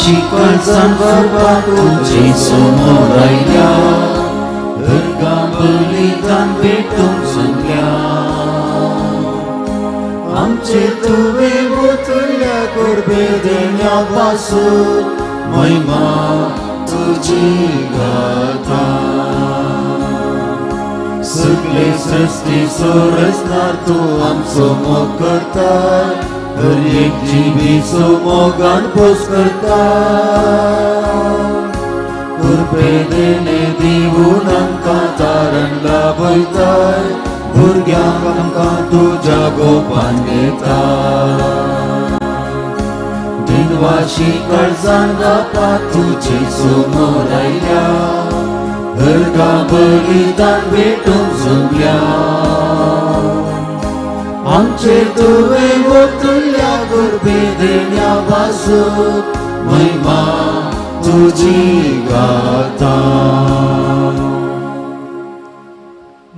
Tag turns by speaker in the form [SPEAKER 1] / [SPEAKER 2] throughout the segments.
[SPEAKER 1] शिकळसान बाबा तुझे समोर आयल्या हरगा बलिदान भेटूंक सांगल्या आमचे तुवें वतल्या गोरबे देण्या पासून महिमा तुझी गाता सगळे सृष्टी सोरसनार तूं आमचो मोग करता हर एक जिबीचो मोगान पोस करता कुर्बे देणे दिवून आमकां तारण लाभयताय भुरग्यांक आमकां तुज्या गोपान घेता दिनवाशी काळजान बापा तुजे समोर आयल्या हरगा बलिदान भेटूंक जमल्या आमचे तुवें वतल्या गोरबे देण्या पासून महिमा तुझी गाता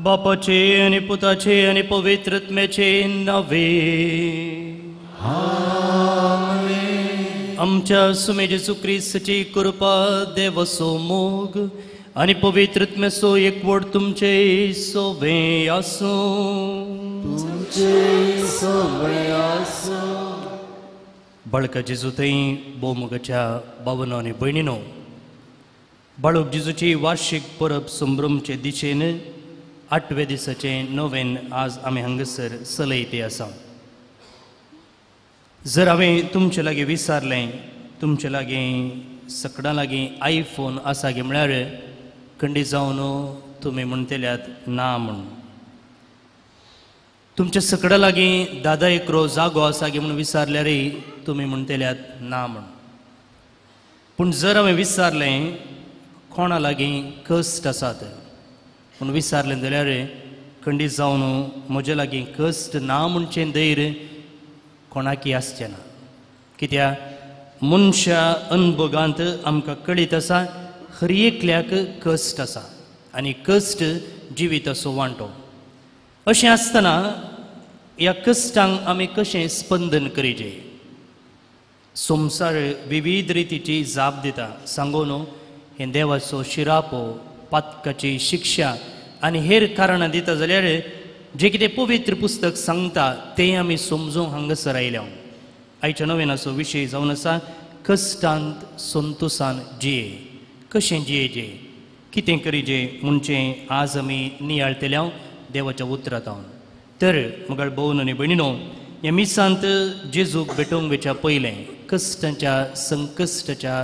[SPEAKER 2] बापाचे आनी पुताचे आनी पवित्रत्म्याचे नवे आमच्या सुमे जेसू क्रिस्ताची कृपा देवसो मोग आनी पवित्रत्म्याचो एकवट तुमचे सोवे आसूं बाळका जेजू थंय भोवमुगाच्या भावनो आनी भयणीनो बाळूक जेजूची वार्षिक परब संभ्रमचे दिशेन 8व्या दिसाचे नोवेन आज आमी हांगासर चलयते आसा जर हांवें तुमचे लागीं विचारलें तुमचे लागीं सगळ्यां लागीं आयफोन आसा गे म्हळ्यार खंडी जावन तुमी म्हणटल्यात ना म्हूण तुमच्या सगळ्यां लागीं दादा एकरो जागो आसा गे म्हणून विचारल्यारय तुमी म्हणटल्यात ना म्हूण पूण जर हांवें विचारलें कोणा लागीं कश्ट आसात पूण विचारलें जाल्यार खंडी जावन म्हजे लागीं कश्ट ना म्हणचें धैर्य कोणाकी आसचें ना कित्याक मनशा अनुभोगांत आमकां कळीत आसा हर एकल्याक कश्ट आसा आनी कश्ट जिविताचो वांटो अशें आसतना ह्या कश्टांक आमी कशें स्पंदन करीचें संवसार विविध रितीची जाप दिता सांगून हें देवाचो शिरापो पातकाची शिक्षा आनी हेर कारणां दिता जाल्यार जें कितें पवित्र पुस्तक सांगता तें आमी समजूंक हांगासर आयल्या आयच्या नव्यानाचो विशय जावन आसा कश्टांत संतोशान जिये कशें जियेचें कितें करीचें म्हणचें आज आमी नियाळतल्या देवाच्या उतरांत तर म्हगेल भोवन आनी भयणीनो ह्या मिसांत जेजूक भेटोवंक वयच्या पयलें कश्टांच्या संकश्टाच्या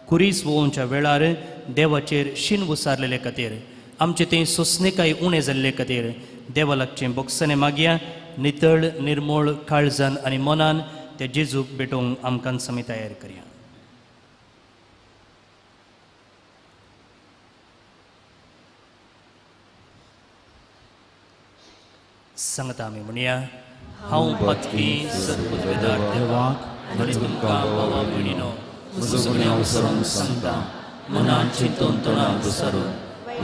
[SPEAKER 2] कुरीस वोवच्या वेळार देवाचेर शीण उसारलेले खातीर आमचें तें सोंसणेकाय उणें जाल्ले खातीर देवा लागचें बोगसणें मागया नितळ निर्मळ काळजान आनी मनान त्या जेजूक भेटोवंक आमकां समी तयार करया सांगता आमी म्हणया हांव पत्की सर्वोदवेदार देवाक आनी तुमकां बाबा भयणीनो म्हजो गुन्यांव विसरून सांगता मनान चिंतून तोंडाक घुसरून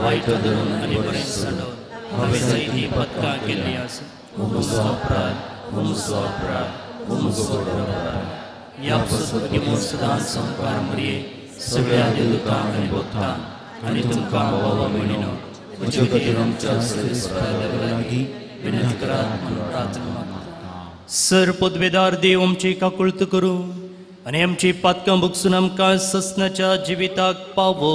[SPEAKER 2] वायट धरून आनी बरें सडोवन हांवें जायतीं पत्कां केल्लीं आसा हो म्हजो अपराध हो म्हजो अपराध हो म्हजो व्हड अपराध ह्या सद्गुण सदांच संवकार मरये सगळ्या देवदूतांक आनी भक्तांक आनी तुमकां बाबा भयणीनो म्हजे खातीर आमच्या सर्वेस्पराच्या लागीं विनंती करात म्हणून प्रार्थना मागता सर पदवेदार देव आमची काकुळत करूं आनी आमची पातकां भोगसून आमकां ससनाच्या जिविताक पावो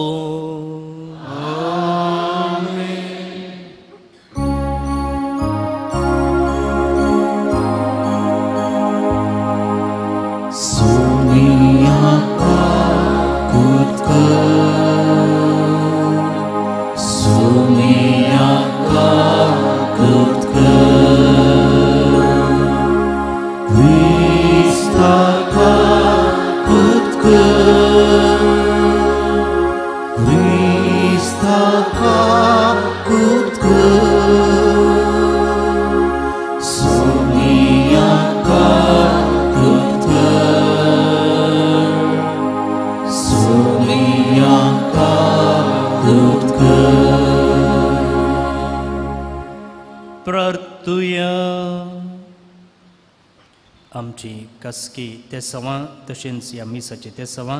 [SPEAKER 2] आमची कसकी ते सवां तशेंच ह्या मिसाची ते सवां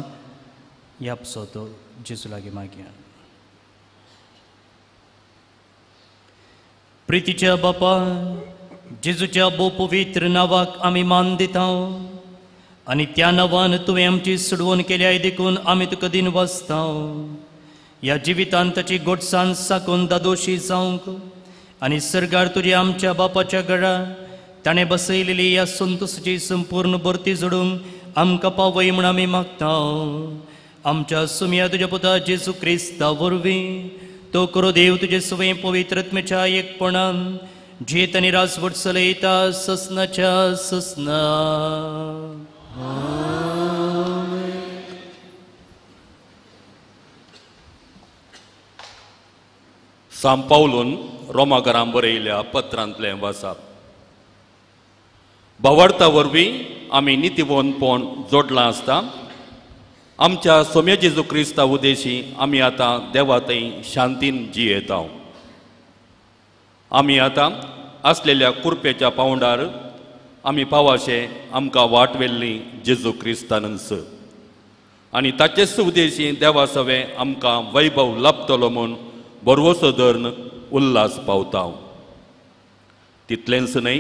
[SPEAKER 2] ह्या पसोतो जेजू लागीं मागया. प्रितीच्या बापा जेजूच्या बो पवित्र नावाक आमी मान दिता आनी त्या नांवान तुवें आमची सोडवण केल्या देखून आमी तुका दिन वाचता. ह्या जिवितांत ताची गोडसाण साकून दादोशी जावंक आनी सर्गार तुज्या आमच्या बापाच्या घरा ताणें बसयलेली ह्या संतोशाची संपूर्ण भरती जोडूंक आमकां पावय म्हूण आमी मागता. आमच्या सुमया तुज्या पुता जेजू क्रिस्ता वरवीं तो करो देव तुजे सवय पवित्रत्मेच्या एकपणान जेत आनी राजवट चलयता ससनाच्या ससना.
[SPEAKER 3] सांत पावलून रोमाकारांक बरयल्ल्या पत्रांतलें वाचप. भावार्था वरवीं आमी नितीवनपण जोडलां आसता. आमच्या सोम्या जेजू क्रिस्ता उदेशी आमी आतां देवा थंय शांतीन जियेता. आमी आतां आसलेल्या कुरपेच्या पावंडार आमी पावाशे आमकां वाट वेल्ली जेजू क्रिस्तानस आनी ताचेच उदेशी देवा सवे आमकां वैभव लाभतलो म्हूण बरवसो धरून उल्हास पावता. तितलेंच न्हय,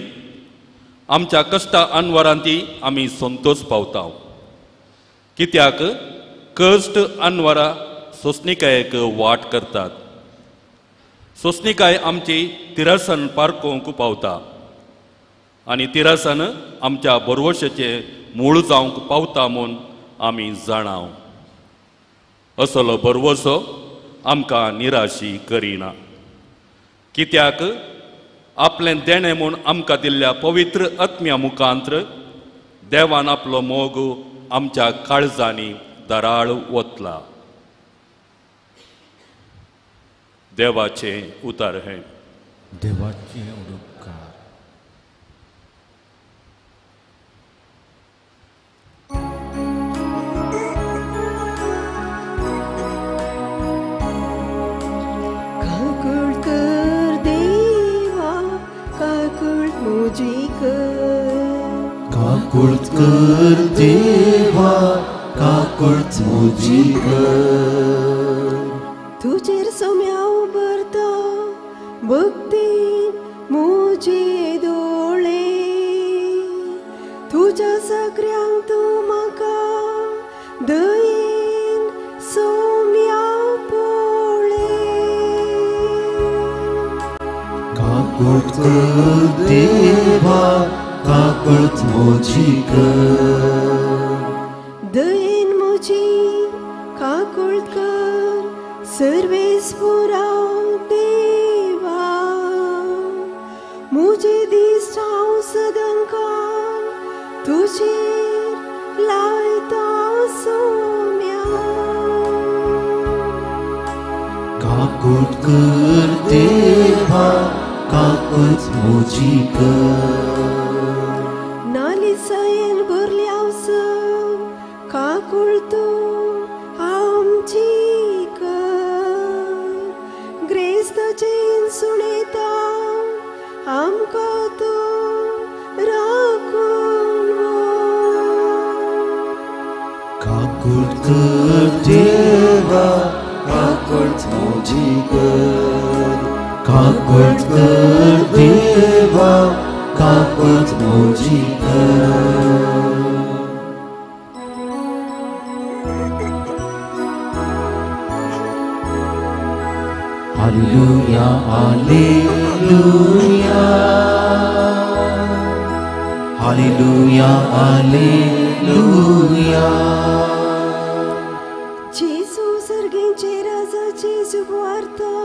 [SPEAKER 3] आमच्या कश्टा अनवरांती आमी संतोश पावता. कित्याक कश्ट अनवरां सोंसणिकायेक वाट करतात. सोंसणिकाय आमची तिरासन पारखूंक पावता आनी तिरासन आमच्या बरवशेचे मूळ जावंक पावता म्हूण आमी जाणाव. असलो बरवसो आमकां निराशी करिना. कित्याक आपलें देणें म्हूण आमकां दिल्ल्या पवित्र आत्म्या मुखांत्र देवान आपलो मोग आमच्या काळजांनी दराळ वतला. देवाचे उतार हे.
[SPEAKER 1] देवाचे उपकार.
[SPEAKER 4] काकूळ कर देवा, काकूळ म्हजी कर.
[SPEAKER 1] काकुळत कर देवा, काकुळत म्हजी कर.
[SPEAKER 4] तुजेर सोम्या उबरता भक्तीन म्हजे दोळे. तुज्या सगळ्यांक तूं म्हाका दयेन सोम्या पळय.
[SPEAKER 1] काकुळत कर देवा, काकुळत म्हजी कर.
[SPEAKER 4] दयेन म्हजी काकूळ कर सर्वेस्पुरा देवा. म्हजे दीस हांव सदांकाळ तुजेर लायता सोम्या.
[SPEAKER 1] काकुळत कर देवा, काकुळत म्हजी कर.
[SPEAKER 4] नालिसायेन भरल्या सब काकूळ तूं आमची कर. ग्रेस्ताचेन सुणेता आमकां तूं राखून व्हर.
[SPEAKER 1] काकुळत कर देवा, काकुळत म्हजी कर. काकुळत कर देवा, काकुळत म्हजी कर. Hallelujah, hallelujah. Hallelujah, hallelujah.
[SPEAKER 4] जेजू सर्गेंचे राजाची सुवार्ता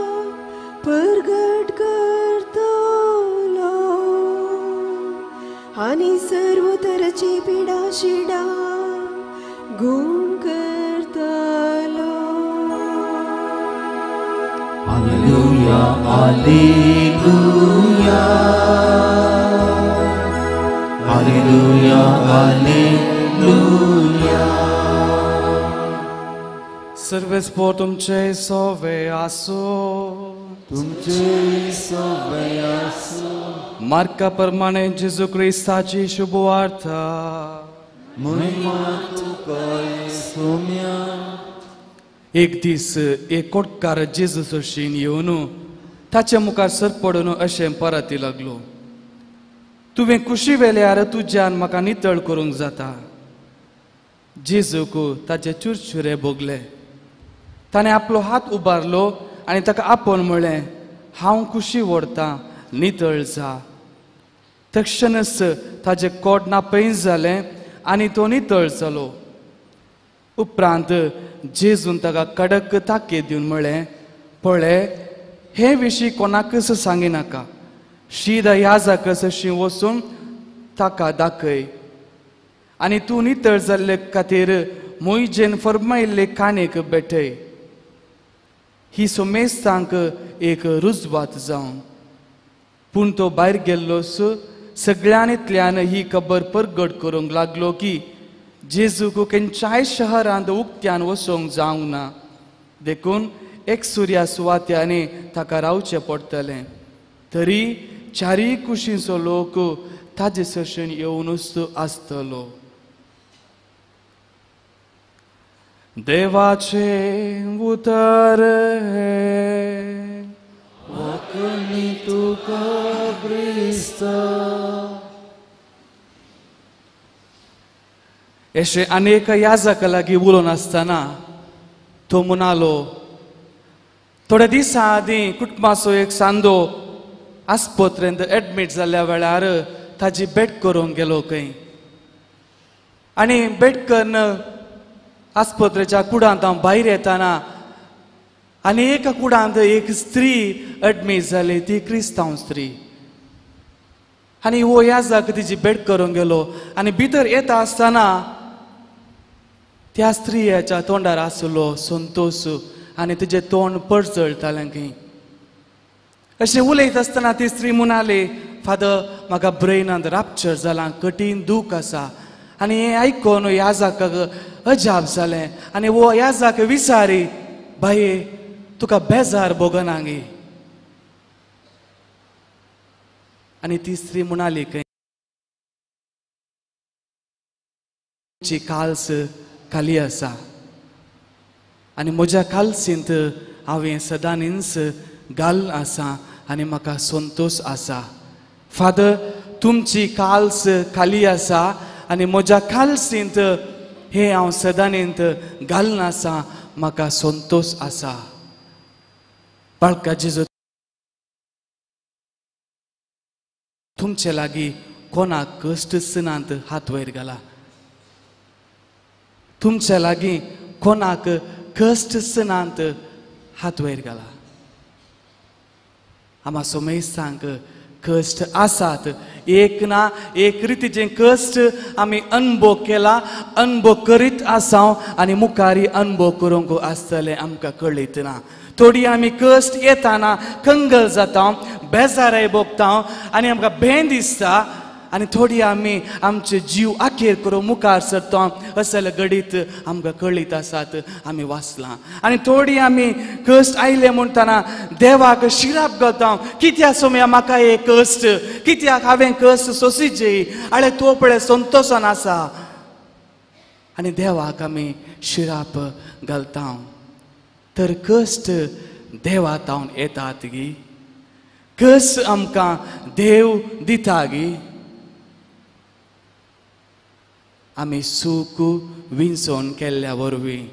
[SPEAKER 4] परगट करतलो आनी सर्व तराची पिडा शिडा गुण करतलो.
[SPEAKER 1] Hallelujah, hallelujah. Hallelujah, hallelujah.
[SPEAKER 5] Servespor तुमचे सोवे आसो.
[SPEAKER 1] तुमचे सोबे आसो.
[SPEAKER 5] मार्का प्रमाणे जेजू क्रिस्ताची शुभवार्ता.
[SPEAKER 1] महिमा तुका येसुम्या.
[SPEAKER 5] एक दीस एक कोटकार जेजू सोशीन येवन ताच्या मुखार सरपडून अशें परती लागलो. तुवें कुशी वेल्यार तुज्यान म्हाका नितळ करूंक जाता. जेजूक ताचे चुरचुरे भोगले. ताणें आपलो हात उबारलो आनी ताका आपोवन म्हळें, हांव कुशी व्हरतां, नितळ जा. तक्षणच ताजें कोट नापैस जालें आनी तो नितळ जालो. उपरांत जेजून ताका कडक ताकीद दिवन म्हळें, पळय, हे विशीं कोणाकच सांगिनाका. शीद याजक सशी वचून ताका दाखय आनी तूं नितळ जाल्ले खातीर मोइजेन फर्मायिल्ले काणेक बेठय. ही सोमेस्तांक एक रुजवात जावन. पूण तो भायर गेल्लोस सगळ्यांतल्यान ही खबर परगट करूंक लागलो की जेजूक खंयच्याय शहरांत उक्त्यान वचोंक जावंक ना. देखून एक सुर्या सुवात्यांनी ताका रावचें पडटलें. तरी चारी कुशींचो लोक ताजे सशेन येवनूच आसतलो. देवाचे उतर
[SPEAKER 1] वाकणी तुका क्रिस्ता.
[SPEAKER 5] अशें अनेक याजका लागीं उलोवन आसतना तो म्हणालो, थोड्या दिसां आदीं कुटुंबाचो एक सांदो आस्पत्रेंत एडमीट जाल्ल्या वेळार ताजी बेट करूंक गेलो खंय. आनी बेट करून आस्पत्रेच्या कुडांत हांव भायर येताना आनी एका कुडांत एक स्त्री एडमीट जाली, ती क्रिस्तांव स्त्री. आनी हो याजक तिची बेट करूंक गेलो आनी भितर येता आसतना त्या स्त्रियाच्या तोंडार आसलो संतोष आनी तिचें तोंड पडचळटालें खंय. अशें उलयत आसतना ती स्त्री म्हणाली, फादर, म्हाका ब्रेनांत रापचर जालां, कठीण दूख आसा. आनी हें आयकून याजकाक अजाप जालें आनी वो याजक विचारी, बाये, तुका बेजार भोगना गे. आनी ती स्त्री म्हणाली, खंय काल्स खाली आसा आनी म्हज्या काल्सींत हांवें सदांच घाल आसा आनी म्हाका संतोष आसा. फादर, तुमची काल्स खाली आसा आनी म्हज्या काल्सींत हे हांव सदांच घालन आसा, म्हाका संतोष आसा. बाळका जेजू, तुमचे लागीं कोणाक कश्ट सनांत हात वयर घाला. तुमच्या लागीं कोणाक कश्ट सनांत हात वयर घाला. आम्हा सोमेस्तांक कश्ट आसात. एक ना एक रितीचे कश्ट आमी अनुभव केला, अनुभव करीत आसाव आनी मुखारी अनुभव करूंक आसतले आमकां कळीत ना. थोडी आमी कश्ट येताना कंगल जाता, बेजाराय भोगता आनी आमकां भें दिसता. आनी थोडी आमी आमचे जीव आखेर करून मुखार सरता असले घडीत आमकां कळीत आसात, आमी वाचलां. आनी थोडी आमी कश्ट आयले म्हणटना देवाक शिराप घालता, कित्याक सोम्या म्हाका हे कश्ट, कित्याक हांवें कश्ट सोंसीचे, आळे तो पळय संतोशान आसा. आनी देवाक आमी शिराप घालता. तर कश्ट देवातावन येतात गी. कश्ट आमकां देव दिता गी. आमी सूख विंचोन केल्ल्या वरवीं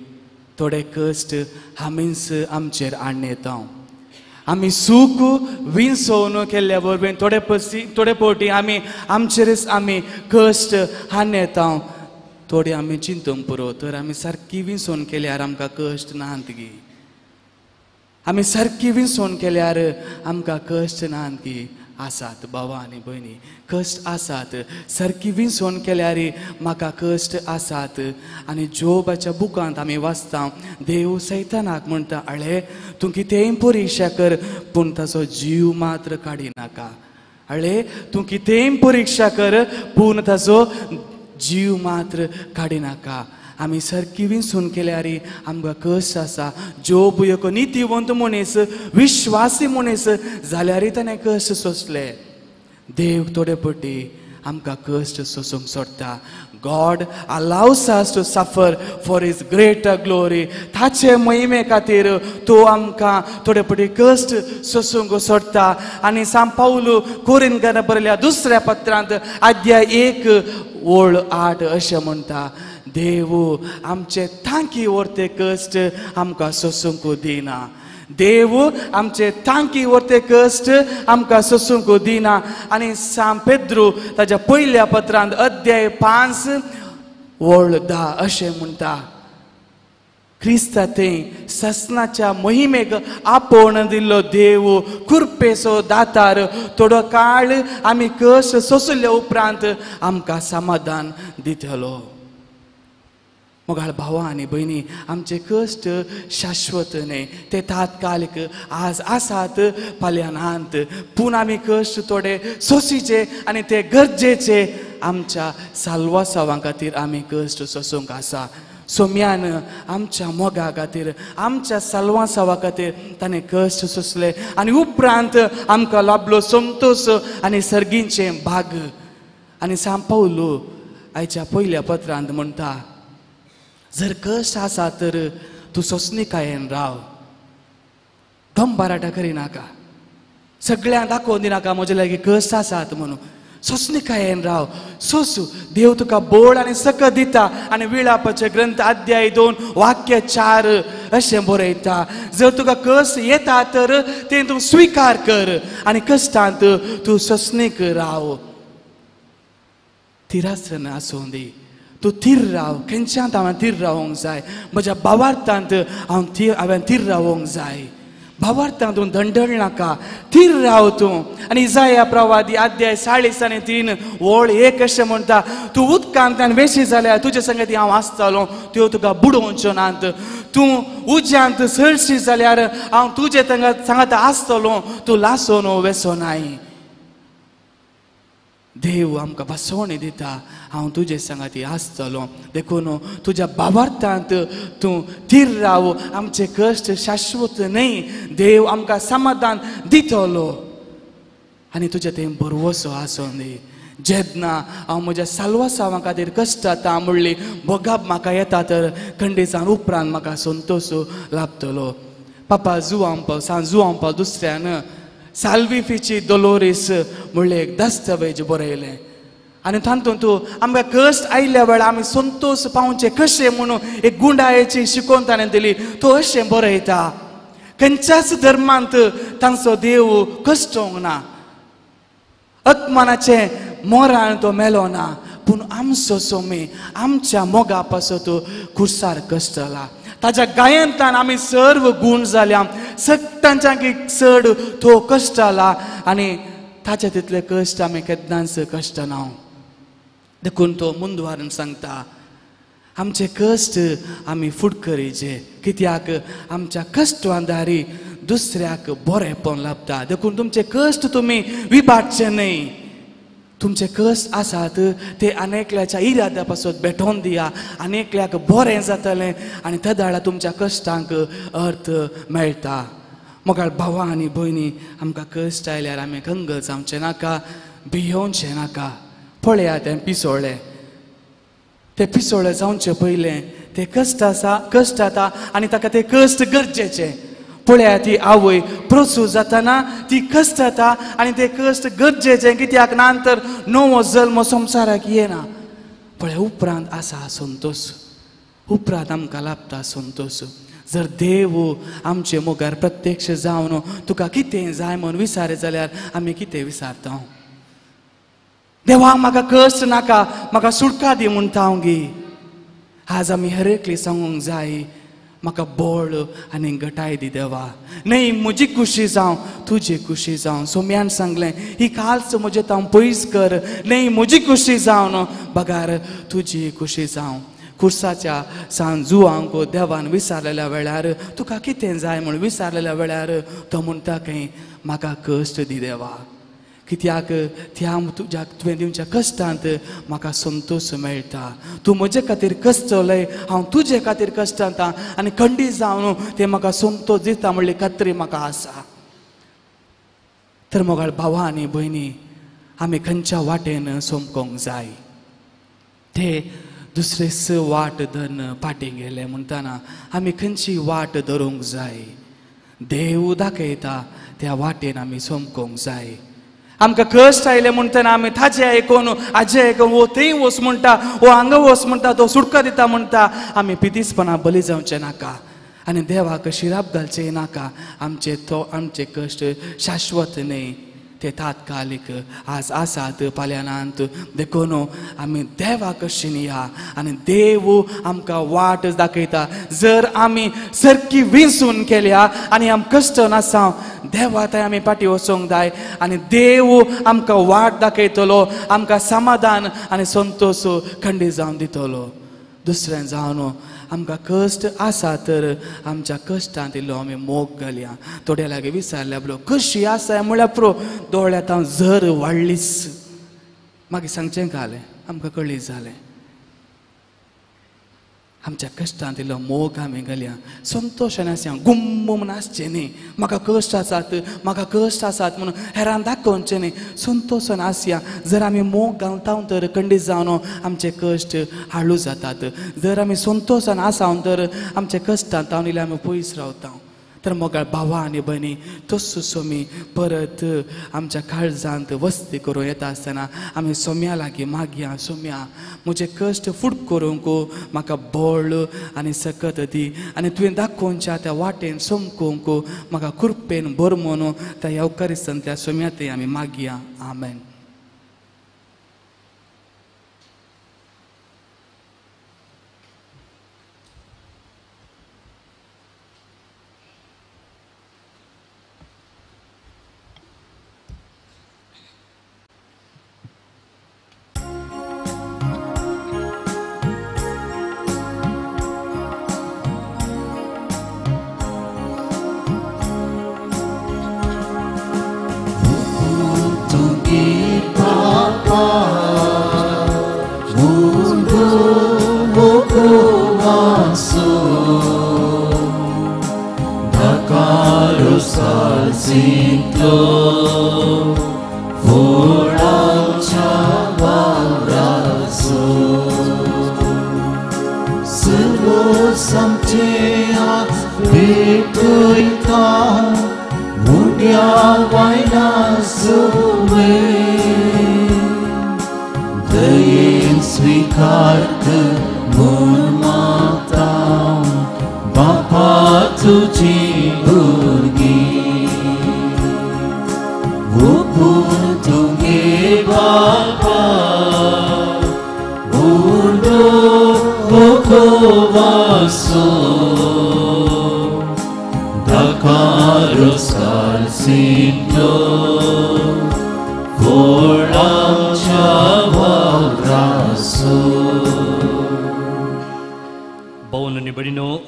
[SPEAKER 5] थोडे कश्ट आमीच आमचेर हाडून येता. आमी सूख विंचोवन केल्ल्या वरवीं थोडे फावटी आमी आमचेरच आमी कश्ट हाडून येता. थोडी आमी चिंतूंक पुरो, तर आमी सारकी विंचोवन केल्यार आमकां कश्ट नात गी. आमी सारकी विंचोवन केल्यार आमकां कश्ट नात गी. आसात भावा आनी भयणी, कश्ट आसात. सारकी विंचोवन केल्यार म्हाका कश्ट आसात. आनी जोबाच्या बुकांत आमी वाचता, देव सैतानाक म्हणटा, आळे तूं कितेंय परिक्षा कर पूण ताचो जीव मात्र काडी नाका. आळे तूं कितेंय परिक्षा कर पूण ताचो जीव मात्र काडी नाका. आमी सारकी विंचून केल्यार आमकां कश्ट आसा. जोब एक नितीवंत मनीस, विश्वासी मनीस जाल्यार ताणें कश्ट सोंसले. देव थोडे पटी आमकां कश्ट सोसूंक सोडटा. God allows us to suffer for His greater glory. ताचे महिमे खातीर तो आमकां थोडे पटी कश्ट सोसूंक सोडटा. आनी सांत पाऊल कोरिंथांत बरयल्या दुसऱ्या पत्रांत अध्याय 1:8 अशें म्हणटा, देव आमचे थांकी व्हरते कश्ट आमकां सोसूंक दिना. देव आमचे थांकी व्हरते कश्ट आमकां सोसूंक दिना. आनी सांत पेद्रू ताच्या पयल्या पत्रांत अध्याय 5:10 अशें म्हणटा, क्रिस्ता थंय ससनाच्या मोहिमेक आपोवन दिल्लो देव कृपेचो दातार थोडो काळ आमी कश्ट सोंसल्या उपरांत आमकां समाधान दितलो. मोगाळ भावा आनी भयणी, आमचे कश्ट शाश्वत न्हय, ते तात्कालिक आज आसात फाल्यां नात. पूण आमी कश्ट थोडे सोंसीचे आनी ते गरजेचे आमच्या साल्वासावा खातीर आमी कश्ट सोसूंक आसा. सोम्यान आमच्या मोगा खातीर आमच्या साल्वासावा खातीर ताणें कश्ट सोंसले आनी उपरांत आमकां लाभलो संतोश आनी सर्गींचे भाग. आनी सांत पाऊल आयच्या पयल्या पत्रांत म्हणटा, जर कश्ट आसा तर तूं सोंसणीकायेन राव, दंबाराटा करिनाका, सगळ्यांक दाखोवन दिनाका म्हजे लागीं कश्ट आसात म्हणून. सोंसणीकायेन राव, सोंसू, देव तुका बोड आनी सक दिता. आनी विलापाचे ग्रंथ अध्याय 2:4 अशें बरयता, जर तुका कश्ट येता तर तें तूं स्विकार कर आनी कश्टांत तूं सोंसणीक राव. तिरासन आसूं दी, तूं थीर राव. खंयच्यात हांवें थीर रावोंक जाय, म्हज्या भावार्थांत हांवें थीर रावोंक जाय. भावार्थांत तूं धंडळ नाका, थीर राव तूं. आनी इसाया प्रवादी अध्याय 40:3 वळ 1 अशें म्हणटा, तूं उदकांतल्यान वेशी जाल्यार तुजे संगती हांव आसतलों, त्यो तुका बुडोवच्यो नात. तूं उज्यांत सरशी जाल्यार हांव तुजे सांगात आसतलों, तूं लासोन वेसोनाय. देव आमकां बसवणी दिता, हांव तुजे संगती आसतलों. देखून तुज्या भावार्थांत तूं थीर राव. आमचे कश्ट शाश्वत न्हय, देव आमकां समाधान दितलो आनी तुजे थंय भरवोसो आसूं दी. जेन्ना हांव म्हज्या साल्वासावा खातीर कश्ट जाता म्हणली भोगप म्हाका येता तर खंडेसान उपरांत म्हाका संतोश लाभतलो. पापा सांत जुआंव पावल दुसऱ्यान साल्विफीची दोलोरीस म्हणलें एक दस्तावेज बरयलें. आनी तातूंत तूं आमकां कश्ट आयिल्ल्या वेळार आमी संतोश पावचे कशें म्हणून एक गुंडाळेची शिकोवन ताणें दिली. तो अशें बरयता, खंयच्याच धर्मांत तांचो देव कश्टोंक ना, अपमानाचे मोरान तो मेलो ना, पूण आमचो सोमी आमच्या मोगा पासत खुर्सार कश्टला. ताच्या गायंतान आमी सर्व गुण जाल्या, सट्टांच्याकी चड तो कश्टला आनी ताचे तितले कश्ट आमी केन्नाच कश्ट ना. देखून तो मुंदवारून सांगता, आमचे कश्ट आमी फुडकरीचे, कित्याक आमच्या कश्टवांदारी दुसऱ्याक बरेंपण लाभता. देखून तुमचे कश्ट तुमी विबाडचे न्हय. तुमचे कश्ट आसात ते अनेकल्याच्या इराद्या पासून भेटोवन दिया, अनेकल्याक बरें जातलें आनी त्या दाळा तुमच्या कश्टांक अर्थ मेळटा. मोगाळ भावा आनी भयणी, आमकां कश्ट आयल्यार आमी गंग जावचें नाका, भियोवचें नाका. पळया तें पिसोळें, ते पिसोळें जावचे पयलें ते कश्ट जाता आनी ताका ते कश्ट गरजेचे. पळया ती आवय प्रसूत जातना ती कश्ट जाता आनी ते कश्ट गरजेचे, कित्याक नंतर नवो जल्म संवसाराक येना. पळय उपरांत आसा संतोश, उपरांत आमकां लाभता संतोश. जर देव आमचे मोगार प्रत्यक्ष जावन तुका कितें जाय म्हूण विचार जाल्यार आमी कितें विचारता? देवा म्हाका कश्ट नाका, म्हाका सुटका दी म्हणटा हांव गी. आज आमी हर एकली सांगूंक जाय, म्हाका बळ आनी घटाय दी देवा. न्हय म्हजी खुशी जावं, तुजी खुशी जावं. सोम्यान सांगलें, ही कालच म्हजे हांव पयस कर, न्हय म्हजी खुशी जावन बगार तुजी खुशी जावं. खुर्साच्या सांत जुआंक देवान विचारलेल्या वेळार तुका कितें जाय म्हणून विचारलेल्या वेळार तो म्हणटा खंय, म्हाका कश्ट दी देवा, कित्याक त्या तुवें दिवच्या कश्टांत म्हाका संतोश मेळटा. तूं म्हजे खातीर कश्टलय, हांव तुजे खातीर कश्टांता आनी खंडीत जावन तें म्हाका संतोश दिता म्हणली खात्री म्हाका आसा. तर मोगाळ भावा आनी भयणी, आमी खंयच्या वाटेन सोमकोंक जाय ते दुसरे स वाट धरून फाटीं गेले म्हणटाना आमी खंयची वाट धरूंक जाय देव दाखयता त्या वाटेन आमी सोमकोंक जाय आमकां कश्ट आयले म्हणटना आमी ताजें आयकून हाजें आयकून वो थंय वच म्हणटा वो हांगा वच म्हणटा तो सुटका दिता म्हणटा आमी पितीसपणां बली जावचें नाका आनी देवाक शिराप घालचें नाका आमचे कश्ट शाश्वत न्ही ते तात्कालीक आज आसात फाल्यांत देखून आमी देवाक शिनया आनी देव आमकां वाट दाखयता जर आमी सारकी विंसून केल्या आनी आमी कश्ट नासाव देवा थंय आमी फाटीं वचोंक जाय आनी देव आमकां वाट दाखयतलो आमकां समाधान आनी संतोश खंडीत जावन दितलो दुसरें जावन आमकां कश्ट आसा तर आमच्या कश्टांत इल्लो आमी मोग घालया थोड्या लागीं विचारल्या बरो कशी आसा म्हळ्यार पुरो दोळ्यांत हांव जर वाडलीच मागीर सांगचें जालें आमकां कळीत जालें आमच्या कश्टांत इल्लो मोग आमी घालया संतोशान आसया गुम्म म्हणून आसचें न्ही म्हाका कश्ट आसात म्हणून हेरान दाखोवचें न्ही संतोशान आसया जर आमी मोग घालता तर खंडीत जावन आमचे कश्ट हाळू जातात जर आमी संतोशान आसावन तर आमचे कश्टांत हांव इल्ले आमी पयस रावता तर मोगाळ भावा आनी भयणी तस्सो सोमी परत आमच्या काळजांत वस्ती करूं येता आसतना आमी सोम्या लागीं मागया सोम्या म्हजे कश्ट फुट करूंक म्हाका बळ आनी सकत दी आनी तुवें दाखोवच्या त्या वाटेन सोमकूंक म्हाका कृपेन भर म्हणून त्या येवकारिस्तंतल्या सोम्या थंय आमी मागया आमेन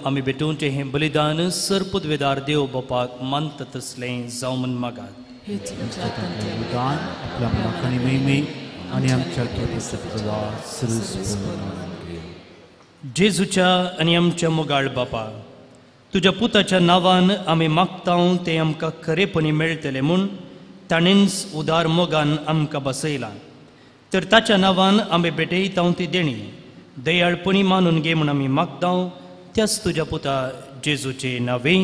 [SPEAKER 5] आमी भेटूंचे हें बलिदान सरपुद्वेदार देव बापाक मानता तसलें जावं म्हण मागात
[SPEAKER 1] बलिदान आपल्या मनाखानी मेमे आनी आमच्या कृपेच्या
[SPEAKER 2] जेजूच्या आनी आमच्या मोगाळ बापा तुज्या पुताच्या नांवान आमी मागता तें आमकां खरेपणी मेळटलें म्हूण ताणेंच उदार मोगान आमकां बसयलां तर ताच्या नांवान आमी भेटयता ती देणी दयाळपणी मानून घे म्हूण आमी मागता त्याच तुझ्या पुता जेजूचे नावे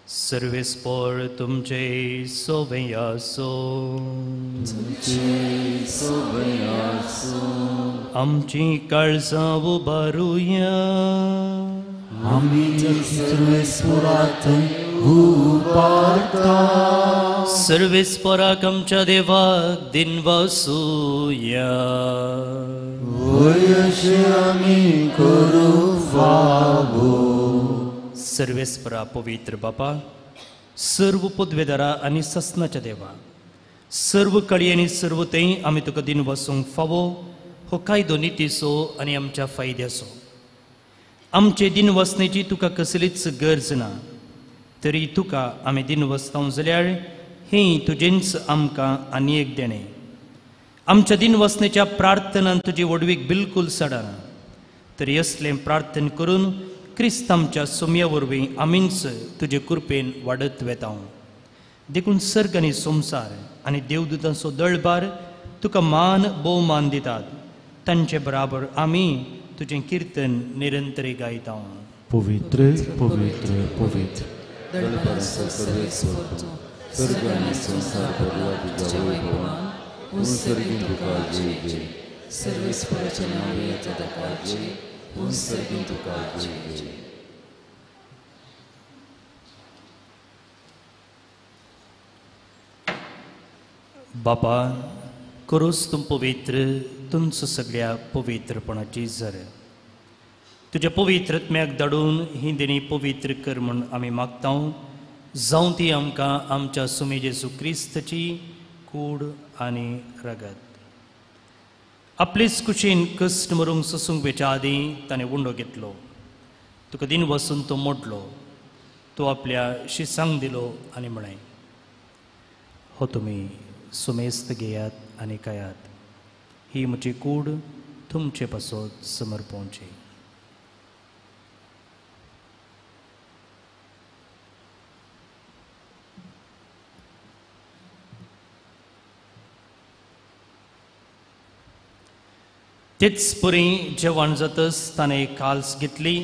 [SPEAKER 2] सर्वेस्पर तुमचे सोबयासो आमची काळजां उबारुया
[SPEAKER 1] आमी सर्वेस्परात उबारता
[SPEAKER 2] सर्वेस्पराक आमच्या देवाक दिनवासुया
[SPEAKER 1] आमी करू फावो
[SPEAKER 2] सर्वेस्परा पवित्र बापा सर्व पदवेदारा आनी ससनाच्या देवा सर्व कळी आनी सर्व तें आमी तुका दिन वसूंक फावो हो कायदो नितीसो आनी आमच्या फायद्याचो आमचे दिन वसणेची तुका कसलीच गरज ना तरी तुका आमी दिन वसतां जाल्यार हें तुजेंच आमकां आनी एक देणें आमच्या दिन वसणेच्या प्रार्थनान तुजी वडवीक बिलकुल सडना तरी असलें प्रार्थन करून क्रिस्त आमच्या सोम्या वरवीं आमीच तुजे कृपेन वाडत वेता देखून सर्ग आनी संसार आनी देवदूतांचो दळबार तुका मान भोवमान दितात. तांचे बराबर आमी तुजें कीर्तन निरंतरी गायता.
[SPEAKER 1] पवित्र पवित्र पवित्र
[SPEAKER 6] दळबाराचो सर्वेस्वर सर्ग आनी संसार भरला तुज्या वैभवान. उत्सर्गीन तुका जय जय. सर्वेस्वराचें नांव येता ताका जय. उत्सर्गीन तुका जय जय.
[SPEAKER 2] बापा, करोस तूं पवित्र तुमचो सगळ्या पवित्रपणाची झर. तुज्या पवित्रत्म्याक धाडून ही दिनी पवित्र कर म्हूण आमी मागता. जावं ती आमकां आमच्या सुमे जेजू क्रिस्ताची कूड आनी रगत. आपलेच कुशीन कश्ट मरूंक सोसूंक वेच्या आदीं ताणें उंडो घेतलो. तुका दिन वसून तो मोडलो. तो आपल्या शिसांक दिलो आनी म्हळें, हो तुमी सुमेस्त घेयात आनी खायात. ही म्हजी कूड तुमचे पासत समर्पवची. तेच परी जेवण जातच ताणें एक काल्स घेतली.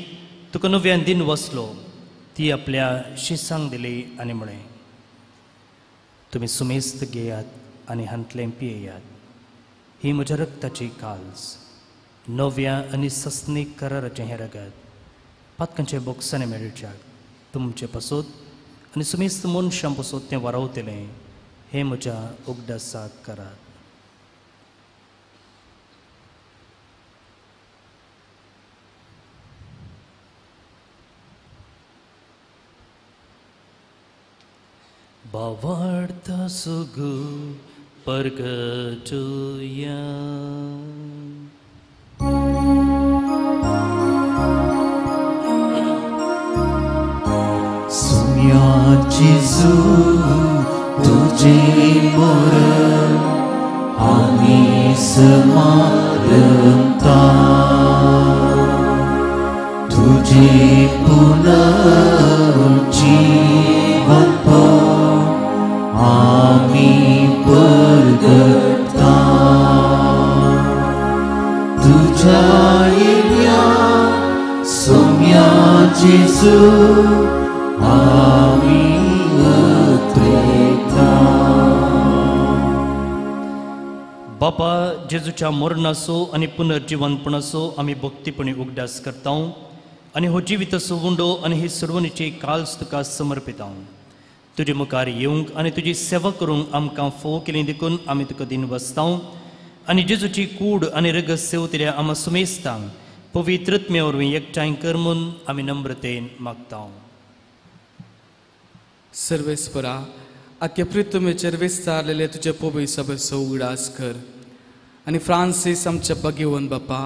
[SPEAKER 2] तुका नव्यान दिन वसलो. ती आपल्या शिसांक दिली आनी म्हळें, तुमी सुमेस्त घेयात आनी हांतलें पियेयात. ही म्हज्या रक्ताची काल्स, नव्या आनी सस्नीक कराराचें हें रगत. पातकांचे बोक्सांनी मेळच्याक तुमचे पासत आनी सुमेस्त मनशां पासत तें वारावतलें. हें म्हज्या उगडासाक करात. Bavarta sugu pergetuya.
[SPEAKER 1] Sumya Jesu tuje mor ami semarenta. Tuje punar jiwan po आमी परगटा. तुझ्या येल्या सोम्या जेजू आमी उतरेता.
[SPEAKER 2] बापा, जेजूच्या मरणाचो आनी पुनर्जिवनपणाचो आमी भक्तीपणी उगडास करता आनी हो जिविताचो उंडो आनी ही सर्वनीची काल्स तुका समर्पिता. तुजे मुखार येवंक आनी तुजी सेवा करूंक आमकां फोव केली देखून आमी तुका दिन वसता आनी जेजूची कूड आनी रगत सेवतल्या आमा सुमेस्तांक पवित्रत्मे वरवीं एकठांय कर म्हूण आमी नम्रतेन मागता.
[SPEAKER 5] सर्वेस्परा, आख्या पृथ्वीचेर विस्तारलेले तुजे पवित्र सभेचो उगडास कर. आनी फ्रांसीस आमच्या भगिवन बापा,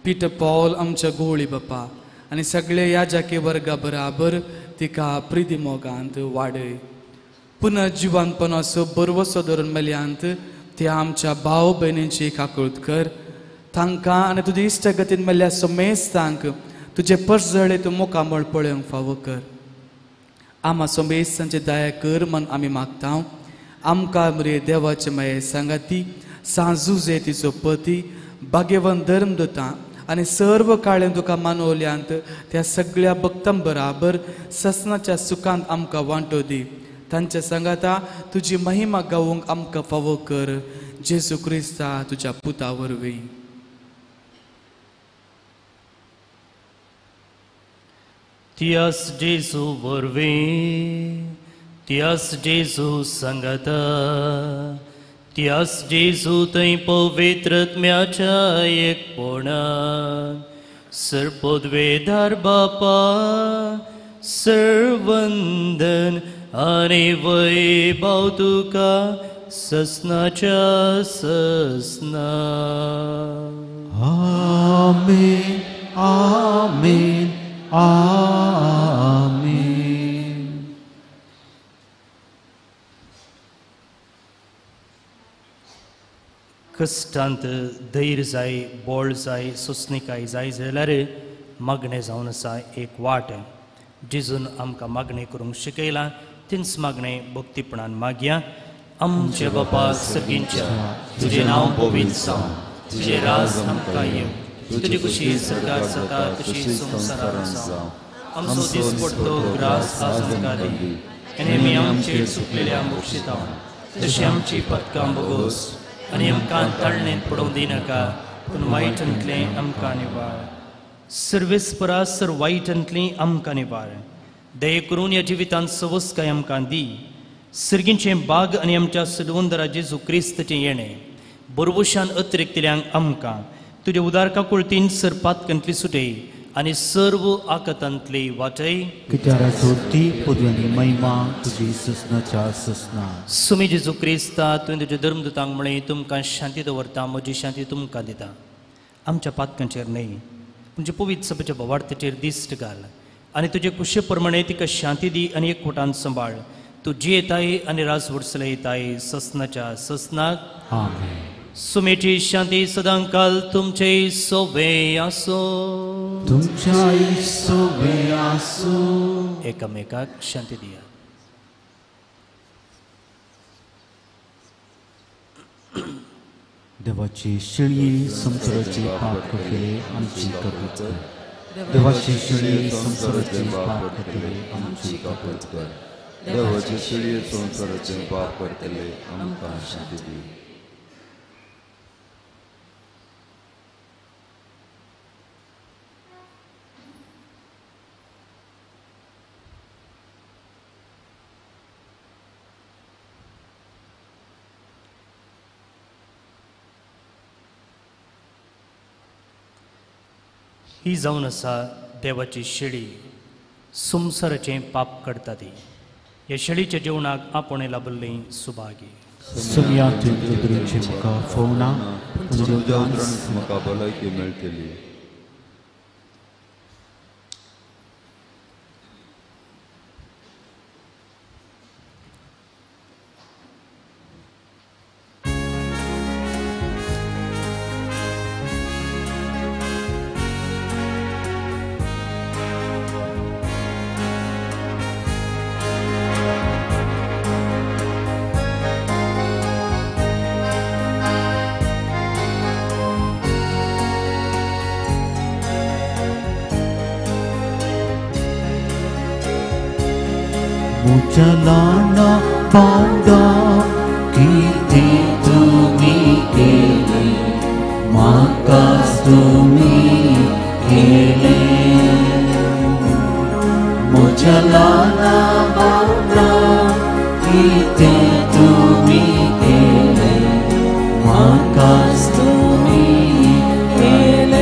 [SPEAKER 5] पीटर पॉल आमच्या गोळी बापा आनी सगळे याजकी वर्गा बराबर तिका प्रिदी मोगांत वाडय. पुनर्जिवनपणाचो बरवसो धरून मेल्यांत ते आमच्या भाव भयणींची काकूळट कर. तांकां आनी तुजे इश्टगतीन मेल्ल्या सोमेस्तांक तुजे परजळे तूं मुखामळ पळोवंक फावो कर. आमा सोमेस्तांची दया कर म्हण आमी मागता. आमकां मरे देवाचे माये सांगाती, सांजुजे तिचो पती, भाग्यवन धर्मदूतां आनी सर्व काळें तुका मानवल्यांत त्या सगळ्या भक्तां बराबर ससनाच्या सुखांत आमकां वांटो दी. तांच्या सांगाता तुजी महिमा गावूंक आमकां फावो कर. जेजू क्रिस्ता तुज्या पुता वरवीं.
[SPEAKER 2] तियास जेजू वरवीं, तियास जेजू सांगाता, तियास जेजू थंय पवित्रत्म्याच्या एकपणान सर्वोद्वेदार बापा, सर्वंदन आनी वैभव तुका ससनाच्या ससना.
[SPEAKER 1] आमेन आमेन आमेन.
[SPEAKER 2] कश्टांत धैर्य जाय, बोळ जाय, सोसणीकाय जाय जाल्यार मागणें जावन आसा एक वाट. जेजून आमकां मागणी करूंक शिकयलां तिन्स मागणे भक्तीपणान मागया. आमचे बापा सगळींच्या तुझे नाव पवित्र जावं, तुझे राज आमकां येवं, तुझी खुशी सरकार जाता तशी संवसारांत जावं. आमचो दीस पडतो ग्रास आज आमकां दी, आनी आमी आमचेर चुकलेल्या बक्षिता, तशी आमची पदकां भोगोस, आनी आमकां ताळणेंत पडोवंक दिनाका, पूण वायटांतलें आमकां निवार. सर्वेस्परासर वायटांतलीं आमकां निवार. दये करून ह्या जिवितांत सवस्काय आमकां दी. सर्गींचें बाग आनी आमच्या सदवंदरा जेजू क्रिस्ताचें येणें बरोवशान अतिरिक्तल्यांक आमकां तुज्या उदारका कुळतीन सरपातकांतली सुटय आनी सर्व आकतांतली वाटय.
[SPEAKER 1] कित्याक जोडटी पदव्यांनी महिमा तुजी ससनाच्या ससना.
[SPEAKER 2] सुमी जेजू क्रिस्ता तुवें तुज्या धर्मदुतांक म्हळें तुमकां शांती दवरता, म्हजी शांती तुमकां दिता. आमच्या पातकांचेर न्हय, तुमच्या पवित्र सभेच्या भवार्थाचेर दिश्ट घाल आनी तुजे कुशे प्रमाणे तिका शांती दी आनी एकवटान सांबाळ. तूं जियेताय आनी रास वर्सले येताय ससनाच्या ससनाक.
[SPEAKER 1] आमेन.
[SPEAKER 2] सुमेची शांती सदांकाल तुमचे सोबे आसो.
[SPEAKER 1] तुमच्या सोबे आसो.
[SPEAKER 2] एकामेकाक शांती दिया.
[SPEAKER 1] देवाची शिळी संसाराचे पाप केले आमची कबूल कर. देवाची शिळी संसाराचे पाप केले आमची कबूल कर.
[SPEAKER 6] देवाचे शिळये संसाराचे पाप करतले आमकां शांती दी.
[SPEAKER 2] ही जावन आसा देवाची शिडी, संसाराचें पाप काडटा ती. ह्या शिडीच्या जेवणाक आपोणे लाभल्लीं सुभागी.
[SPEAKER 1] सगळ्यांत उदरीचे म्हाका फोवना,
[SPEAKER 6] तुज्या उदरांत म्हाका भलायकी मेळटली.
[SPEAKER 1] मुचलाना पावडा किती तुम्ही केले, म्हाकाच तुम्ही केले. मुचलाना पावडा किती तुम्ही केले, म्हाकाच तुम्ही केले.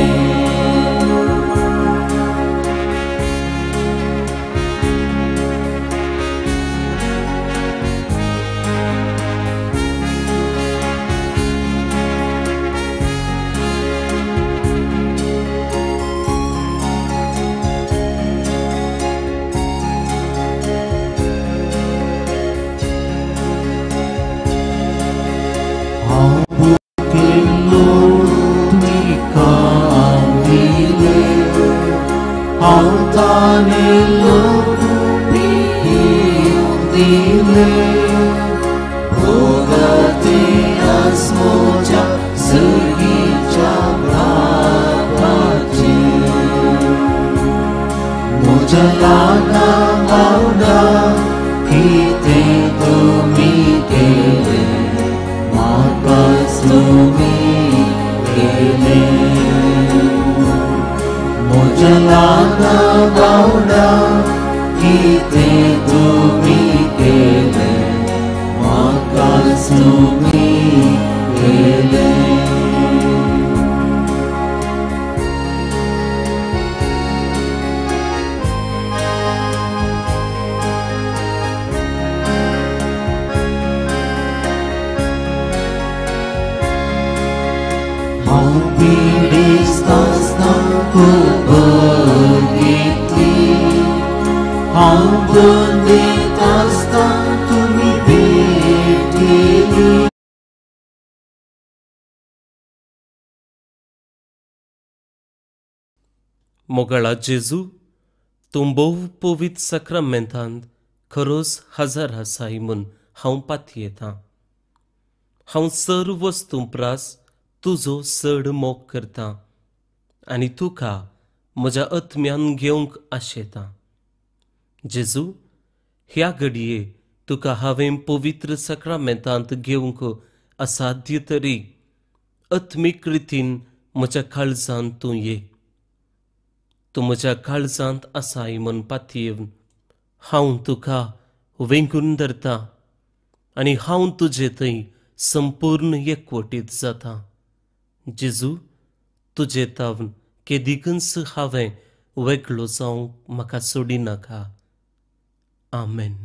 [SPEAKER 7] मोगळा जेजू, तूं भोव पवित्र सक्रामेंतांत खरोच हजार आसाय म्हूण हांव पातयेतां. हांव सर्व वस्तू प्रास तुजो चड मोग करतां आनी तुका म्हज्या आत्म्यान घेवंक आशेतां. जेजू, ह्या घडये तुका हांवें पवित्र सक्रामेंतांत घेवंक असाध्य तरी आत्मीक रितीन म्हज्या काळजांत तूं ये. तूं म्हज्या काळजांत आसाय म्हूण पातयेवन हांव तुका वेंगून धरतां आनी हांव तुजे थंय संपूर्ण एकवटीत जातां. जेजू, तुजे तावन केदिकच हांवें वेगळो जावंक म्हाका सोडिनाका. आमेन.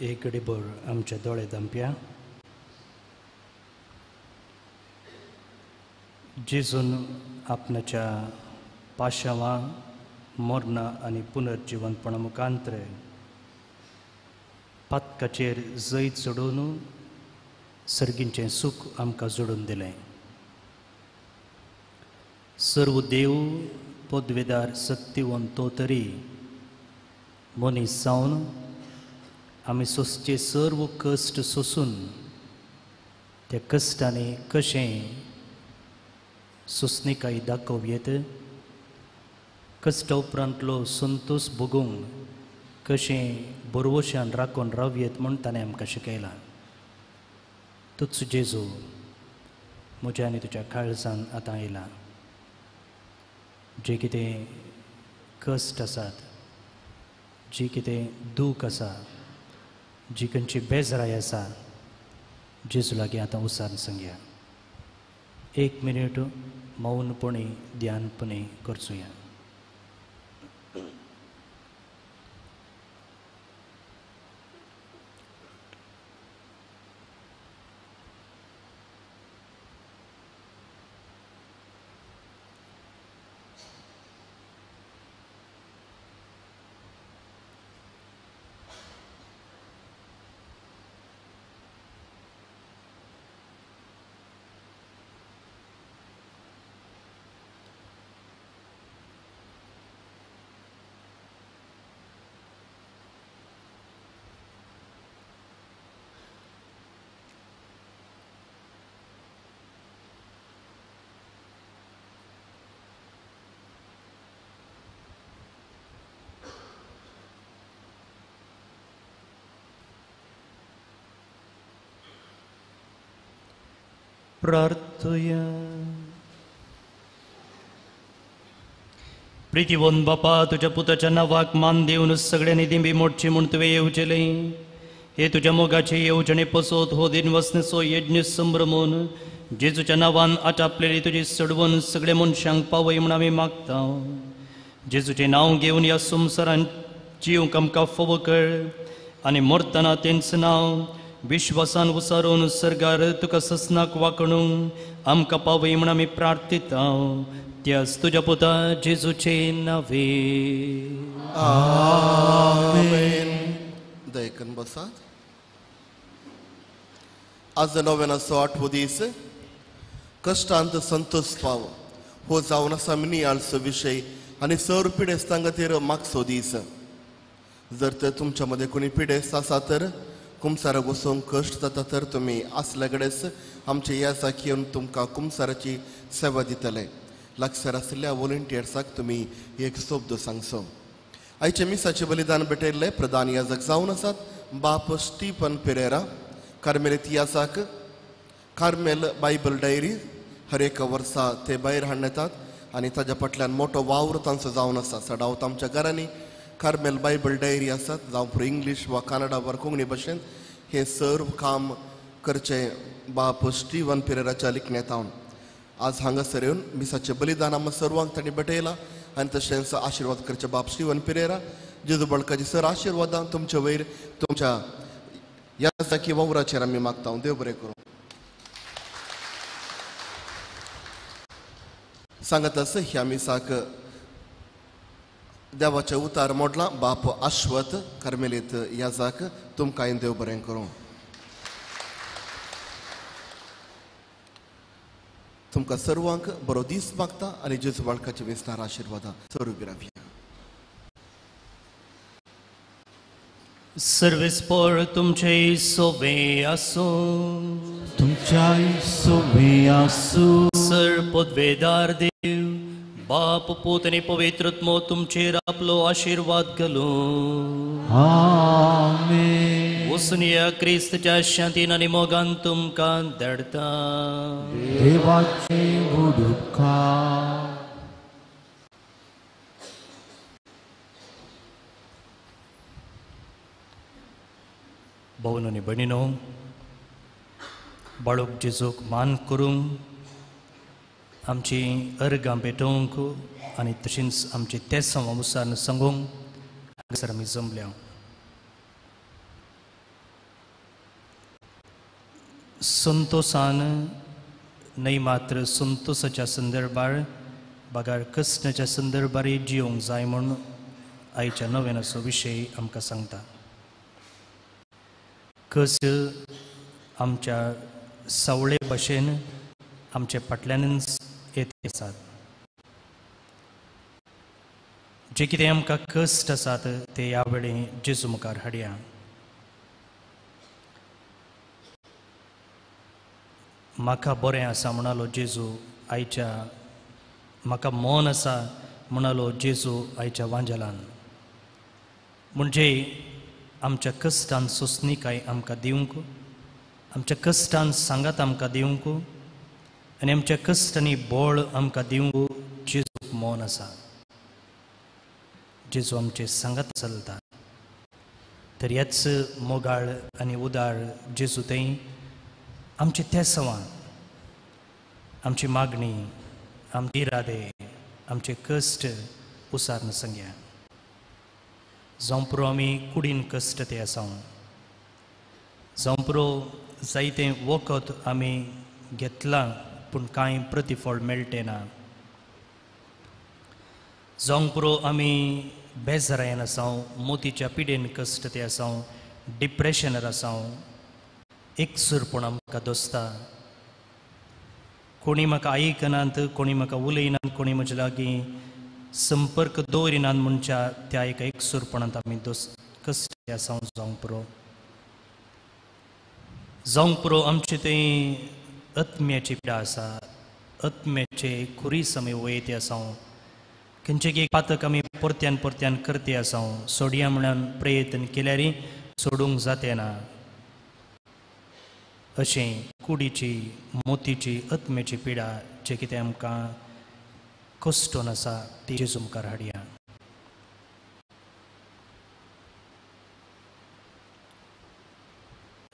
[SPEAKER 2] एक घडीभर आमचे दोळे धांपया. जेजून आपणाच्या पाशावां मरणा आनी पुनर्जिवनपणा मुखांत्र पातकाचेर जैत चडोवन सर्गींचें सूख आमकां जोडून दिलें. सर्व देव पदवेदार सत्यवंत तो तरी मनीस जावन आमी सोंसचे सर्व कश्ट सोंसून त्या कश्टांनी कशें सोंसणेकाय दाखोवयेत, कश्टा उपरांतलो संतोश भोगूंक कशें बरवशान राखून रावयेत म्हूण ताणें आमकां शिकयलां. तूच जेजू म्हज्या आनी तुज्या काळजान आतां येयला. जे कितें कश्ट आसात, जी कितें दूख आसा, जी खंयची बेजाराय आसा, जेजू लागीं आतां उसार सांगया. एक मिनीट मौनपणी ध्यानपणी करचुया. प्रार्थया. प्रितीवंत बापा, तुझ्या पुताच्या नावाक मान देऊन सगळ्यांनी दिंबी मोडची म्हूण तुवें येवचेले. हे तुझ्या मोगाचे येवजणे पसोत हो दिन वसनेचो यज्ञ संभ्रमून जेजूच्या नांवान आटापलेली तुजी सडवण सगळे मनशांक पावय म्हूण आमी मागता. जेजूचें नांव घेवन ह्या संवसारांत जिवंक आमकां फोव कर आनी मरतना तेंचं नांव विश्वासान उसारून सर्गार तुका ससनाक वाकणूंक आमकां पावय म्हूण आमी प्रार्थिता. त्याच तुज्या पुता जेजूचे नावे.
[SPEAKER 8] आमेन. दयकन बसात. आज नव्यानाचो 8वो दीस कश्टांत संतोष पाव हो जावन आसा मिनियाळचो विशय आनी सर पिडेस्तां खातीर मागचो दीस. जर तर तुमच्या मदें कोणी पिडेस्त आसा तर कुमसाराक वचूंक कश्ट जाता तर तुमी आसले कडेच आमचे ह्या जाकी येवन तुमकां कुमसाराची सेवा दितले. लागसार आशिल्ल्या वॉलंटियर्साक तुमी एक शब्द सांगचो. आयचे मिसाचे बलिदान भेटयल्ले प्रधान याजक जावन आसात बाप स्टीफन पेरेरा. कार्मेलीत याजक कार्मेल बायबल डायरी हर एक वर्सा ते भायर हाडून येतात आनी ताज्या फाटल्यान मोठो वावर तांचो जावन आसा. सडावत आमच्या घरांनी कार्मेल बायबल डायरी आसात, जावं पुरो इंग्लीश वा कन्नडा वा कोंकणी भाशेन हे सर्व काम करचे बाप स्टीवन पेरेराच्या लिखण्यातावन. आज हांगासर येवन मिसाचे बलिदान आम्हा सर्वांक तांणी भेटयलां आनी तशेंच आशिर्वाद करचे बाप स्टीवन पेरेरा. जेजू बळकाची सर आशिर्वादां तुमच्या वयर तुमच्या ह्या जाकी वावराचेर आमी मागता. देव बरें करूं. सांगत आसा ह्या मिसाक देवाचे उतार मोडला बाप अश्वत कर्मेलीत याजाक तुमकां देव बरें करूं. तुमकां सर्वांक बरो दीस मागता आनी जेजू बाळकाचे विस्तार आशिर्वादा चड उबी रावया.
[SPEAKER 2] सर्वेस्पर तुमचे सोबे आसो,
[SPEAKER 1] तुमच्याय सोबे आसूं.
[SPEAKER 2] सर्वोद्वेदार देव बाप पूत आनी पवित्रत्मो तुमचेर आपलो आशिर्वाद घालो.
[SPEAKER 1] आमेन.
[SPEAKER 2] वचून या क्रिस्ताच्या शांतीन आनी मोगान तुमकां धाडटा.
[SPEAKER 1] देवाचे उपकार.
[SPEAKER 2] भावन आनी भयणीनो, बाळूक जेजूक मान करूंक, आमची अर्गां पेटोवंक आनी तशींच आमची तेसांव मुसार सांगूंक हांगासर आमी जमल्या. संतोषान न्हय मात्र संतोषाच्या संदर्भार बागार कश्टाच्या संदर्भार जियोंक जाय म्हूण आयच्या नव्यानाचो विशय आमकां सांगता. कस आमच्या सावळे भाशेन आमच्या फाटल्यानच येत आसात. जे कितें आमकां कश्ट आसात ते ह्या वेळी जेजू मुखार हाडया. म्हाका बरें आसा म्हणालो जेजू आयच्या, म्हाका मोन आसा म्हणालो जेजू आयच्या वांजेलान. म्हणजे आमच्या कश्टान सोंसणीकाय आमकां दिवंक, आमच्या कश्टान सांगात आमकां दिवंक आनी आमच्या कश्टांनी बोळ आमकां दिवंक जेजूक मोन आसा. जेजू आमचे सांगात चलता. तर ह्याच मोगाळ आनी उदार जेजू थंय आमचे तेसांवां, आमची मागणी, आमचे इरादे, आमचे कश्ट उसारन सांगया. जावं पुरो आमी कुडीन कश्ट ते आसां, जावं पुरो जायतें वखद आमी घेतलां पूण कांय प्रतिफळ मेळटें ना. जावं पुरो आमी बेजारायन आसां, मोतीच्या पिडेन कश्ट ते आसां, डिप्रेशनार आसां, एकसुरपण आमकां दोसता. कोणी म्हाका आयकनात, कोणी म्हाका उलयनात, कोणी म्हजे लागीं संपर्क दवरिनात म्हणच्या त्या एका एकसुरपणांत आमी कश्ट आसां. जावं पुरो आमचे थंय आत्म्याची पिडा आसा, आत्म्याचे खुरीस आमी वयते आसां. खंयचे एक पातक आमी परत्यान परत्यान करते आसां, सोडया म्हणून प्रयत्न केल्यारय सोडूंक जाते ना. अशें कुडीची, मोतीची, आत्म्याची पिडा जे कितें आमकां कश्टून आसा ती जेजू मुखार हाडया.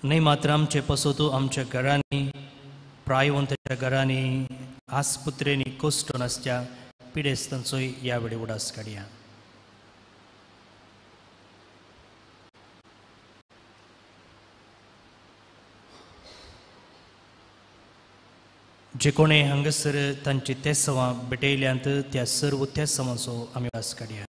[SPEAKER 2] न्हय मात्र आमचे पसोतू आमच्या घरांनी, प्रायवंताच्या घरांनी, आस्पत्रेनी कश्टून आसच्या पिडेस्तांचोय ह्या वेळी उडास काडया. जे कोणे हांगासर तांची तेसांवां भेटयल्यांत त्या सर्व तेसांवांचो आमी उडास काडया.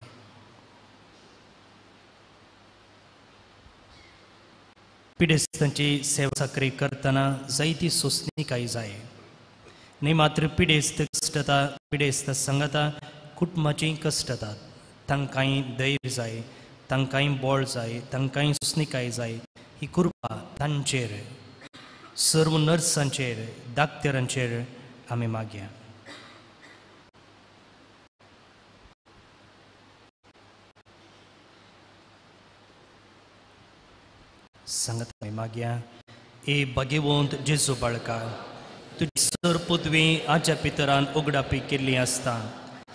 [SPEAKER 2] पिडेस्तांची सेवा साकरी करतना जायती सोंसणीकाय जाय. न्हय मात्र पिडेस्त कश्ट येता, पिडेस्त सांगता, कुटुंबाचीय कश्ट येतात. तांकांय धैर्य जाय, तांकांय बोळ जाय, तांकांय सोंसणीकाय जाय. ही कृपा तांचेर, सर्व नर्सांचेर, डाक्टरांचेर आमी मागया. सांगत आमी मागया. ए भगवंत जेजू बाळका, तुजी सर पदवी आज्या पितरान उगडापी केल्ली आसता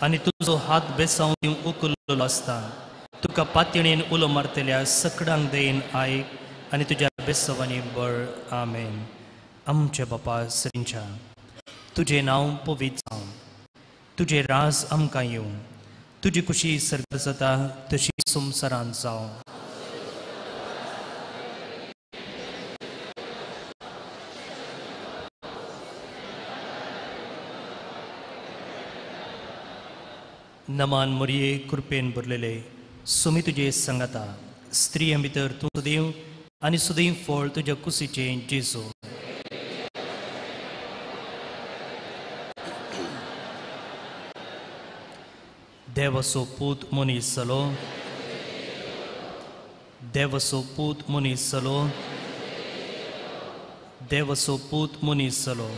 [SPEAKER 2] आनी तुजो हात बेसांव दिवंक उखललो आसता. तुका पातयेन उलो मारतल्या सकडांक देन आयक आनी तुज्या बेसवांनी बळ. आमेन. आमचे बापा सरींच्या, तुजें नांव पवित्र जावं, तुजें राज आमकां येवं, तुजी खुशी सर्ग जाता तशी संवसारांत जावं. नमान मोरये कृपेन भरलेले सुमी तुजे संगता स्त्रियां भितर तूं सुदैव आनी सुदैव फळ तुज्या कुशीचे जेजू. देवाचो पूत मनीस जालो, देवाचो पूत मनीस जालो, देवाचो पूत मनीस जालो.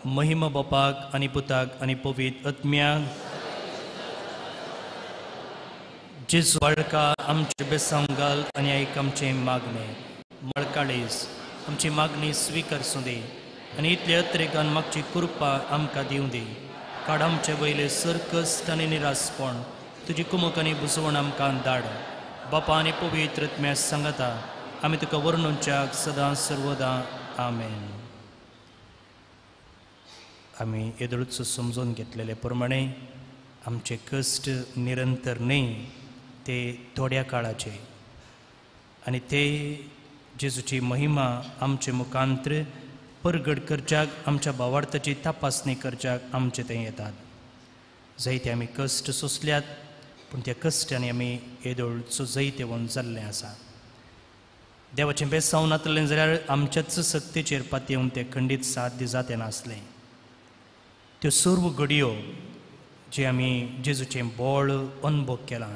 [SPEAKER 2] महिमा बापाक आनी पुताक आनी पवित्र आत्म्याक. जेजू बाळका आमचे बेसांव घाल आनी आयक आमचे मागणे. मळकाळीस आमची मागणी स्वीकारसूं दी आनी इतले अत्रेकान मागची कृपा आमकां दिवं दी. काड आमचे वयले सरकस्ट आनी निरासपण तुजी कुमक आनी बुजवण आमकां धाड. बापा आनी पवित्र आत्म्या सांगता आमी तुका वर्णुंच्याक सदां सर्वदां. आमेन. आमी येदळूच समजून घेतलेले प्रमाणे आमचे कश्ट निरंतर न्ही, ते थोड्या काळाचे आनी ते जेजूची महिमा आमचे मुखांतर परगट करच्याक आमच्या भावार्थाची तपासणी करच्याक आमचे थंय येतात. जायते आमी कश्ट सोंसल्यात पूण त्या कश्टांनी आमी येदोळचो जायते वोन जाल्ले आसा. देवाचें बेसांव नातलें जाल्यार आमच्याच सक्तीचेर पातयेवन तें खंडीत साध्य जातें नासलें. त्यो सर्व घडयो जे आमी जेजूचें बोळ अनुभव केलां,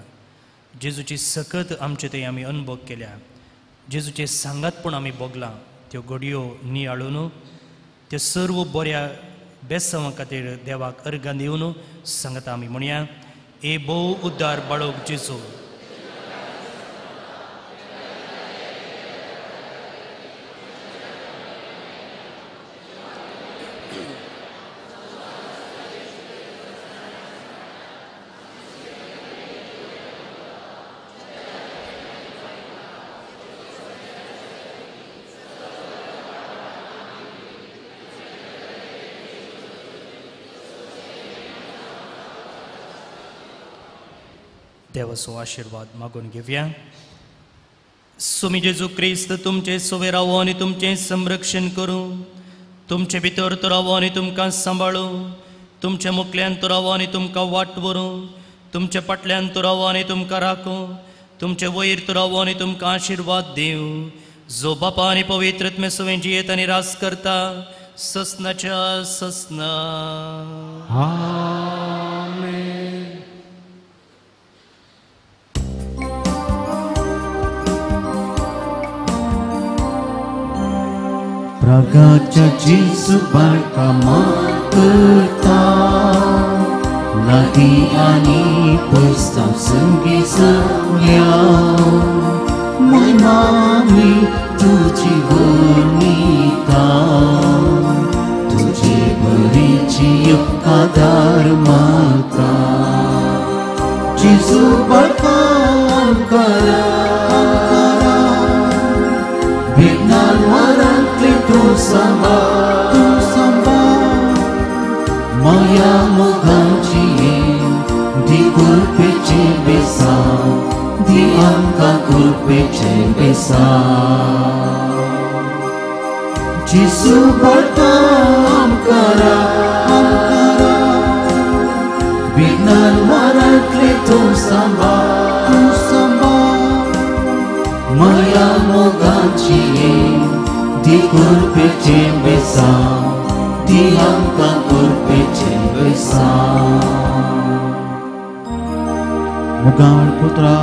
[SPEAKER 2] जेजूची सकत आमचे थंय आमी अनुभव केल्या, जेजूचें सांगातपण आमी भोगलां, त्यो घडयो नियाळून त्यो सर्व बऱ्या बेसांवा खातीर देवाक अर्गां दिवन सांगता आमी म्हणया, ए भोव उद्दार बाळोक जेजू. देवाचो आशीर्वाद मागून घेवया. सुमी जेजू क्रिस्त तुमचे सोबे रावो आनी तुमचें संरक्षण करूं. तुमचे भितर तो रावो आनी तुमकां सांबाळूं. तुमच्या मुखल्यान तो रावो आनी तुमकां वाट व्हरूं. तुमच्या फाटल्यान तो रावो आनी तुमकां राखूं. तुमचे वयर तो रावो आनी तुमकां आशीर्वाद दिवं. जो बापा आनी पवित्र आत्मे सवें जियेत आनी रास करता ससनाच्या ससना.
[SPEAKER 1] प्रगाच्या जेजू बाळका मागता लागी आनी पयसां संगी सगळ्या महिमामी तुजी वर्णिता. तुजे बरीची आदार मागता. जेजू बाळका आमकां विज्ञान वरांतली तूं सांबाळ. माया मोगाची दी कुर्पेचें बेसांव. दी आमकां कुर्पेचें बेसांव. जेजू बाळका आमकां विज्ञान वरांतली तूं सांबाळ. माया मोगाची दी कुर्पेचें बेसांव. दी आमकां कुर्पेचें बेसांव. मुगाळ पुत्रा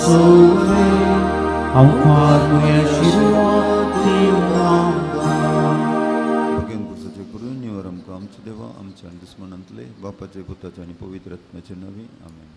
[SPEAKER 1] सोवे हांव खार मुया आशिर्वाद दिवं आमकां.
[SPEAKER 6] भगेन कुसाचे करून निवर आमकां आमचे देवा आमच्या दुस्मनांतले बापाचे पुताचे आनी पवित्र आत्म्याचे नवी. आमेन.